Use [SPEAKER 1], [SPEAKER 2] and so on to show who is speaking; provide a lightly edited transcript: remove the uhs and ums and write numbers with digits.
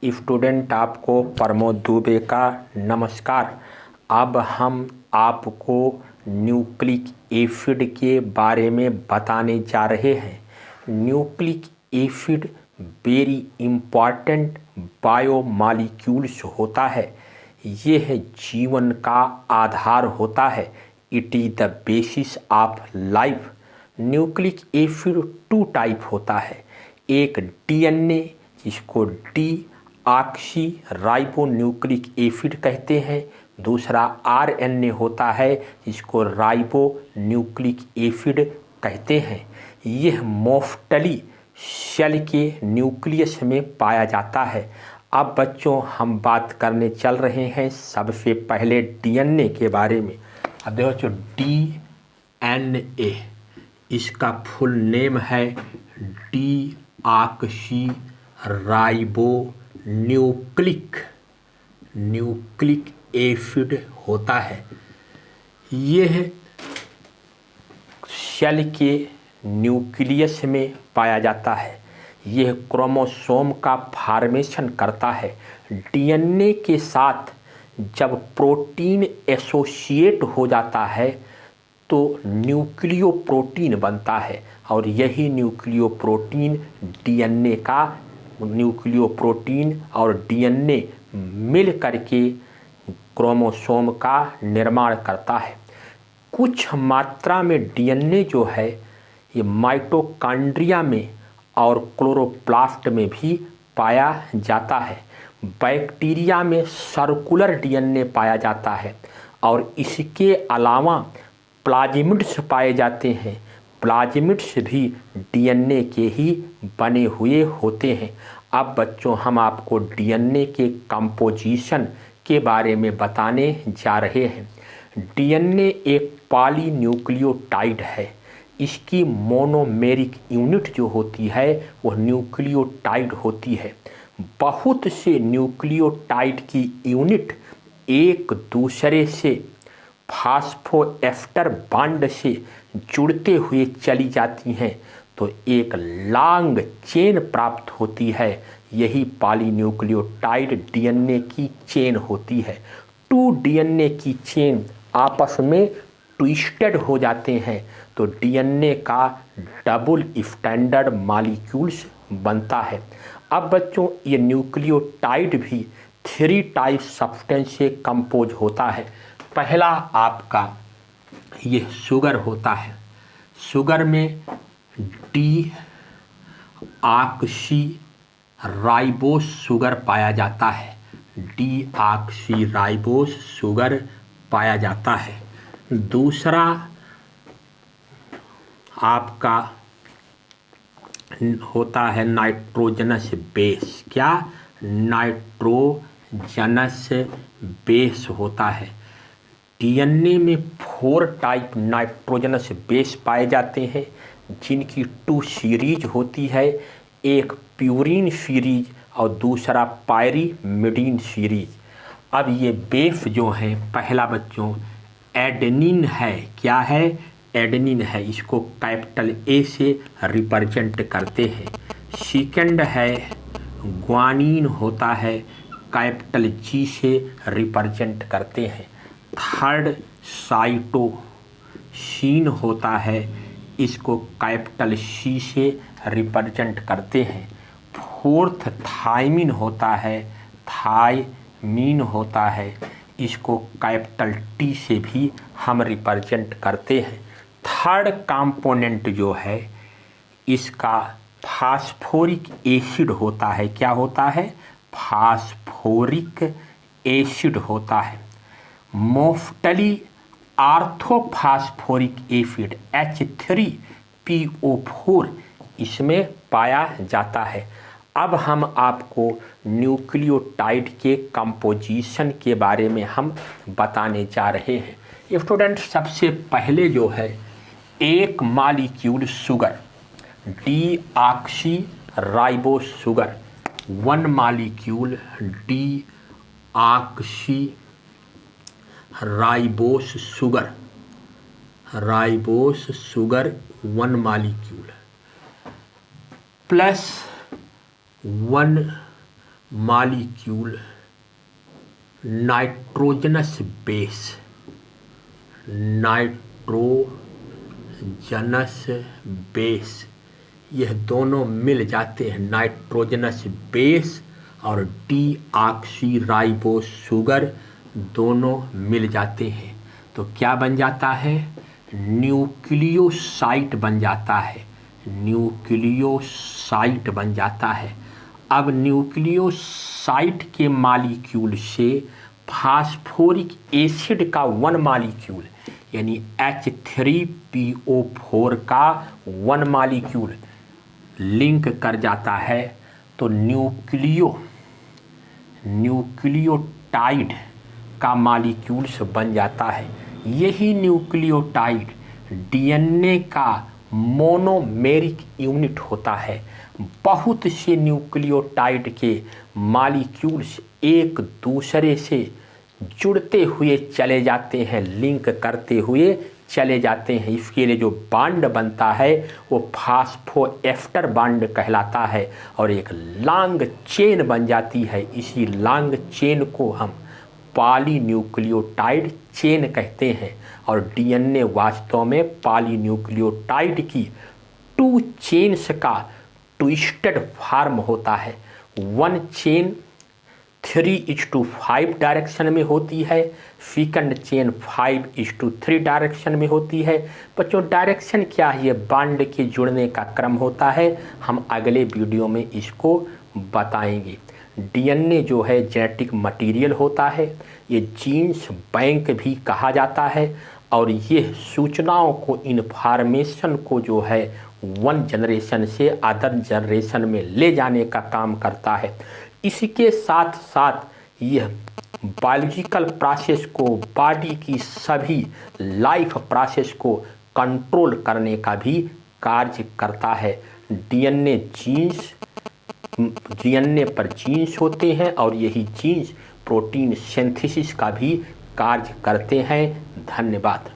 [SPEAKER 1] Student आपको प्रमोद दुबे का नमस्कार। अब हम आपको न्यूक्लिक एसिड के बारे में बताने जा रहे हैं। Nucleic acid very important biomolecules होता है। यह जीवन का आधार होता है। It is the basis of life. Nucleic acid two type होता है। एक डीएनए जिसको deoxyribonucleic acid कहते हैं, दूसरा आरएनए होता है जिसको राइबो न्यूक्लिक एसिड कहते हैं। यह मोस्टली सेल के न्यूक्लियस में पाया जाता है। अब बच्चों हम बात करने चल रहे हैं सबसे पहले डीएनए के बारे में। अब देखो बच्चों, डीएनए इसका फुल नेम है D oxy ribo nucleic acid होता है। यह सेल के न्यूक्लियस में पाया जाता है। यह क्रोमोसोम का फॉर्मेशन करता है। डीएनए के साथ जब प्रोटीन एसोसिएट हो जाता है तो न्यूक्लियोप्रोटीन बनता है और यही न्यूक्लियोप्रोटीन और डीएनए मिल करके क्रोमोसोम का निर्माण करता है। कुछ मात्रा में डीएनए जो है ये माइटोकॉन्ड्रिया में और क्लोरोप्लास्ट में भी पाया जाता है। बैक्टीरिया में सर्कुलर डीएनए पाया जाता है और इसके अलावा प्लाज्मिड्स पाए जाते हैं। प्लाज्मिड्स भी डीएनए के ही बने हुए होते हैं। अब बच्चों हम आपको डीएनए के कंपोजिशन के बारे में बताने जा रहे हैं। डीएनए एक पॉलीन्यूक्लियोटाइड है। इसकी मोनोमेरिक यूनिट जो होती है वह न्यूक्लियोटाइड होती है। बहुत से न्यूक्लियोटाइड की यूनिट एक दूसरे से फास्फोएस्टर बॉन्ड से जुड़ते हुए चली जाती हैं तो एक लॉन्ग चेन प्राप्त होती है। यही पॉलीन्यूक्लियोटाइड डीएनए की चेन होती है। टू डीएनए की चेन आपस में ट्विस्टेड हो जाते हैं तो डीएनए का डबल स्टैंडर्ड मॉलिक्यूल्स बनता है। अब बच्चों ये न्यूक्लियोटाइड भी 3 टाइप सब्सटेंस से कंपोज होता है। पहला आपका ये शुगर होता है। शुगर में डी ऑक्सी राइबोस शुगर पाया जाता है। डी ऑक्सी राइबोस शुगर पाया जाता है। दूसरा आपका होता है नाइट्रोजनस बेस। क्या? नाइट्रोजनस बेस होता है। डीएनए में 4 टाइप नाइट्रोजनस बेस पाए जाते हैं जिनकी 2 सीरीज होती है। एक प्यूरिन सीरीज और दूसरा पायरीमिडीन सीरीज। अब ये बेस जो हैं, पहला बच्चों एडेनिन है। क्या है? एडेनिन है। इसको कैपिटल ए से रिप्रेजेंट करते हैं। सेकंड है ग्वानिन होता है, कैपिटल जी से रिप्रेजेंट करते हैं। थर्ड साइटोसिन होता है, इसको कैपिटल सी से रिप्रेजेंट करते हैं। फोर्थ थायमिन होता है, थायमीन होता है, इसको कैपिटल टी से भी हम रिप्रेजेंट करते हैं। थर्ड कंपोनेंट जो है इसका फास्फोरिक एसिड होता है। क्या होता है? फास्फोरिक एसिड होता है। मोस्टली आर्थोफास्फोरिक एसिड H3PO4 इसमें पाया जाता है। अब हम आपको न्यूक्लियोटाइड के कंपोजिशन के बारे में हम बताने जा रहे हैं। स्टूडेंट सबसे पहले जो है एक molecule sugar D oxy ribose sugar, 1 molecule D oxy ribose sugar 1 molecule plus 1 molecule nitrogenous base, nitrogenous base, यह दोनों मिल जाते हैं, नाइट्रोजनस बेस और डीऑक्सीराइबोस शुगर दोनों मिल जाते हैं तो क्या बन जाता है, न्यूक्लियोसाइट बन जाता है, न्यूक्लियोसाइट बन जाता है। अब न्यूक्लियोसाइट के मॉलिक्यूल से फास्फोरिक एसिड का वन मॉलिक्यूल यानी H3PO4 का वन मॉलिक्यूल लिंक कर जाता है तो न्यूक्लियोटाइड का मॉलिक्यूल्स बन जाता है। यही न्यूक्लियोटाइड डीएनए का मोनोमेरिक यूनिट होता है। बहुत से न्यूक्लियोटाइड के मॉलिक्यूल्स एक दूसरे से जुड़ते हुए चले जाते हैं, लिंक करते हुए चले जाते हैं। इसके लिए जो बांड बनता है वो फास्फोएस्टर बांड कहलाता है और एक लॉन्ग चेन बन जाती है। इसी लॉन्ग चेन को हम पॉलीन्यूक्लियोटाइड चेन कहते हैं और डीएनए वास्तव में पॉलीन्यूक्लियोटाइड की 2 चेन्स का ट्विस्टेड फॉर्म होता है। 1 चेन 3:5 डायरेक्शन में होती है, सेकंड चेन 5:3 डायरेक्शन में होती है। बच्चों डायरेक्शन क्या है, ये बांड के जुड़ने का क्रम होता है। हम अगले वीडियो में इसको बताएंगे। डीएनए जो है जेनेटिक मटेरियल होता है, ये जीन्स बैंक भी कहा जाता है और ये सूचनाओं को, इन्फॉर्मेशन को जो है वन जनरेशन से अदर जनरेशन में ले जाने का काम करता है। इसके साथ साथ यह बायोलॉजिकल प्रोसेस को, बॉडी की सभी लाइफ प्रोसेस को कंट्रोल करने का भी कार्य करता है। डीएनए पर जीन्स होते हैं और यही जीन्स प्रोटीन सिंथेसिस का भी कार्य करते हैं। धन्यवाद।